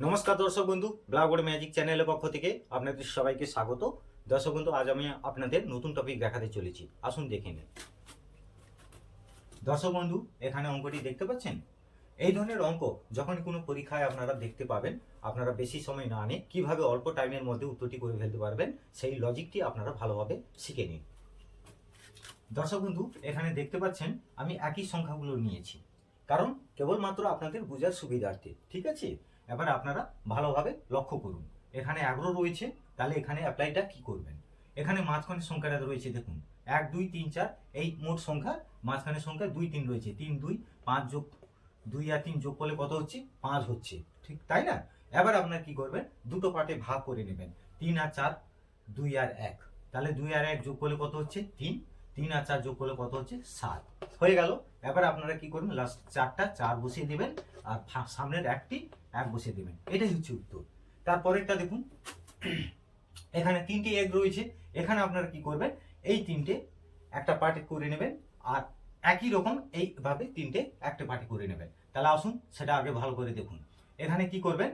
নমস্কার দর্শক বন্ধু, ব্লাগওয়ার্ড ম্যাজিক চ্যানেলের পক্ষ থেকে আপনাদের সবাইকে স্বাগত। দর্শক বন্ধু, আজ আমি আপনাদের নতুন টপিক দেখাতে চলেছি, আসুন দেখে নিন। দর্শক বন্ধু, এখানে অঙ্কটি দেখতে পাচ্ছেন। এই ধরনের অঙ্ক যখন কোনো পরীক্ষায় আপনারা দেখতে পাবেন, আপনারা বেশি সময় না নিয়ে কিভাবে অল্প টাইমের মধ্যে উত্তরটি করে ফেলতে পারবেন, সেই লজিকটি আপনারা ভালোভাবে শিখে নিন। দর্শক বন্ধু, এখানে দেখতে পাচ্ছেন আমি একই সংখ্যাগুলো নিয়েছি, কারণ কেবলমাত্র আপনাদের বোঝার সুবিধার্থে, ঠিক আছে। এবার আপনারা ভালোভাবে লক্ষ্য করুন। এখানে 11 রয়েছে, তাহলে এখানে অ্যাপ্লাইটা কি করবেন? এখানে মাঝখানে সংখ্যাটা রয়েছে, দেখুন 1 2 3 4, এই মোট সংখ্যা। মাঝখানে সংখ্যা 2 3 রয়েছে, 3 2 5 যোগ 2 আর 3 যোগ করলে কত হচ্ছে? 5 হচ্ছে, ঠিক তাই না? এবার আপনারা কি করবেন? দুটো পার্টে ভাগ করে নেবেন, 3 আর 4, 2 আর 1। তাহলে 2 আর 1 যোগ করলে কত হচ্ছে? 3। 3 আর 4 যোগ করলে কত হচ্ছে? 7 হয়ে গেল। এবার আপনারা কি করবেন? লাস্ট 4টা 4 বসিয়ে দিবেন, আর সামনের একটি 1 বসিয়ে দিবেন। এটাই হচ্ছে উত্তর। তারপরেরটা দেখুন, এখানে 3টি 1 রয়েছে। এখানে আপনারা কি করবেন? এই 3টে একটা পার্টে করে নেবেন, আর একই রকম এইভাবে 3টে একটা পার্টে করে নেবেন। তাহলে আসুন সেটা আগে ভালো করে দেখুন। এখানে কি করবেন?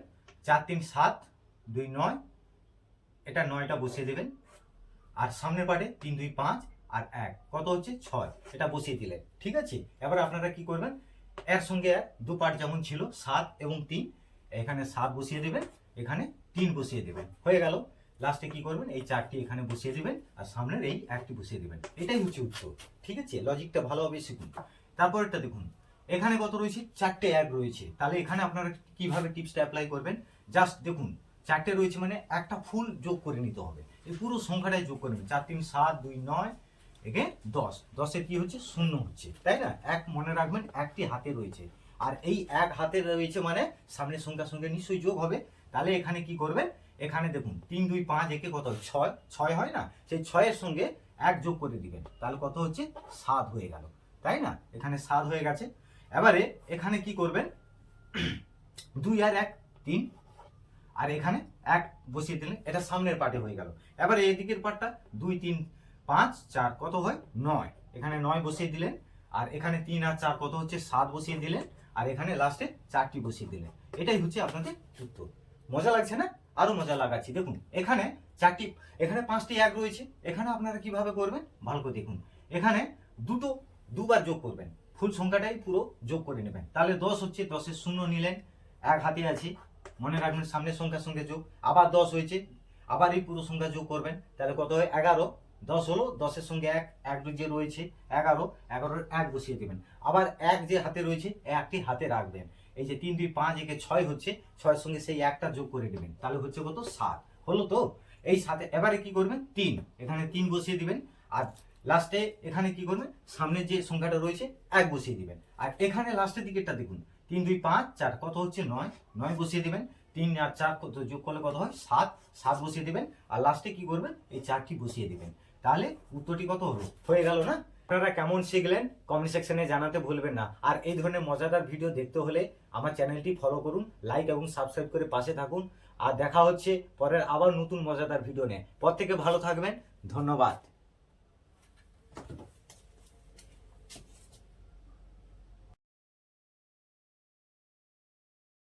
4 3 7, 2 9, এটা 9টা বসিয়ে দেবেন। আর সামনের পার্টে 3 2 5 আর 1 কত হচ্ছে? 6, এটা বসিয়ে দিলেন, ঠিক আছে। এবার আপনারা কি করবেন? এর সঙ্গে দু পার্ট যেমন ছিল 7 এবং 3, এখানে 7 বসিয়ে দেবেন, এখানে 3 বসিয়ে দেবেন, হয়ে গেল। লাস্টে কি করবেন? এই 4টি এখানে বসিয়ে দিবেন, আর সামনের এই 1টি বসিয়ে দিবেন। এটাই হচ্ছে উত্তর, ঠিক আছে। লজিকটা ভালোভাবে শিখুন। তারপরটা দেখুন, এখানে কত রয়েছে? 4টে 1 রয়েছে। তাহলে এখানে আপনারা কিভাবে টিপসটা অ্যাপ্লাই করবেন? জাস্ট দেখুন, 4টে রয়েছে মানে একটা ফুল যোগ করে নিতে হবে। এই পুরো সংখ্যাটাই যোগ করে নেবেন। 4 3 7 2 9 একে 10, 10-এর কি হচ্ছে? 0 হচ্ছে, তাই না? 1 মনে রাখবেন, একটি হাতে রয়েছে, আর এই 1 হাতে রয়েছে মানে সামনের সংখ্যার সঙ্গে নিশ্চয়ই যোগ হবে। তাহলে এখানে কি করবেন? এখানে দেখুন 3 2 5 একে কত হয়? 6, 6 হয় না? সেই 6-এর সঙ্গে 1 যোগ করে দিবেন, তাহলে কত হচ্ছে? 7 হয়ে গেল, তাই না? এখানে 7 হয়ে গেছে। এবারে এখানে কি করবেন? 2 আর 1 3, আর এখানে 1 বসিয়ে দিলেন, এটা সামনের পার্টে হয়ে গেল। এবারে এদিকের পার্টটা 2 3 5 4 কত হয়? 9, এখানে 9 বসিয়ে দিলেন। আর এখানে 3 আর 4 কত হচ্ছে? 7 বসিয়ে দিলেন। আর এখানে লাস্টে 4টি বসিয়ে দিলেন। এটাই হচ্ছে আপনাদের উত্তর। মজা লাগছে না? আরো মজা লাগাচ্ছি, দেখুন এখানে 4টি, এখানে 5টি 1 রয়েছে। এখানে আপনারা কিভাবে করবেন ভালো করে দেখুন। এখানে দুবার যোগ করবেন, ফুল সংখ্যাটাই পুরো যোগ করে নেবেন। তাহলে 10 হচ্ছে, 10-এর 0 নিলেন, 1 হাতে আছে, মনে রাখবেন সামনের সংখ্যার সঙ্গে যোগ। আবার 10 হয়েছে, আবার এই পুরো সংখ্যা যোগ করবেন, তাহলে কত হয়? 11। 10 হলো, 10-এর সঙ্গে 1 যে রয়েছে 11, 11-এর 1 বসিয়ে দেবেন। আবার 1 যে হাতে রয়েছে, 1টি হাতে রাখবেন। এই যে 3 2 5 একে 6 হচ্ছে, 6-এর সঙ্গে সেই 1টা যোগ করে দেবেন, তাহলে হচ্ছে কত? 7 হলো তো। এই সাথে এবারে কি করবেন? 3, এখানে 3 বসিয়ে দিবেন। আর লাস্টে এখানে কি করবেন? সামনে যে সংখ্যাটা রয়েছে 1 বসিয়ে দিবেন। আর এখানে লাস্টের দিকেরটা দেখুন, 3 2 5 4 কত হচ্ছে? 9, 9 বসিয়ে দিবেন। 3 আর 4 কত যোগ করলে কত হয়? 7, 7 বসিয়ে দিবেন। আর লাস্টে কি করবেন? এই 4টি বসিয়ে দিবেন। তাহলে উত্তরটি কত হলো? হয়ে গেল না? আপনারা কেমন শিখলেন কমেন্ট সেকশনে জানাতে ভুলবেন না। আর এই ধরনের মজাদার ভিডিও দেখতে হলে আমার চ্যানেলটি ফলো করুন, লাইক এবং সাবস্ক্রাইব করে পাশে থাকুন। আর দেখা হচ্ছে পরের আবার নতুন মজাদার ভিডিও নিয়ে। প্রত্যেকে ভালো থাকবেন, ধন্যবাদ।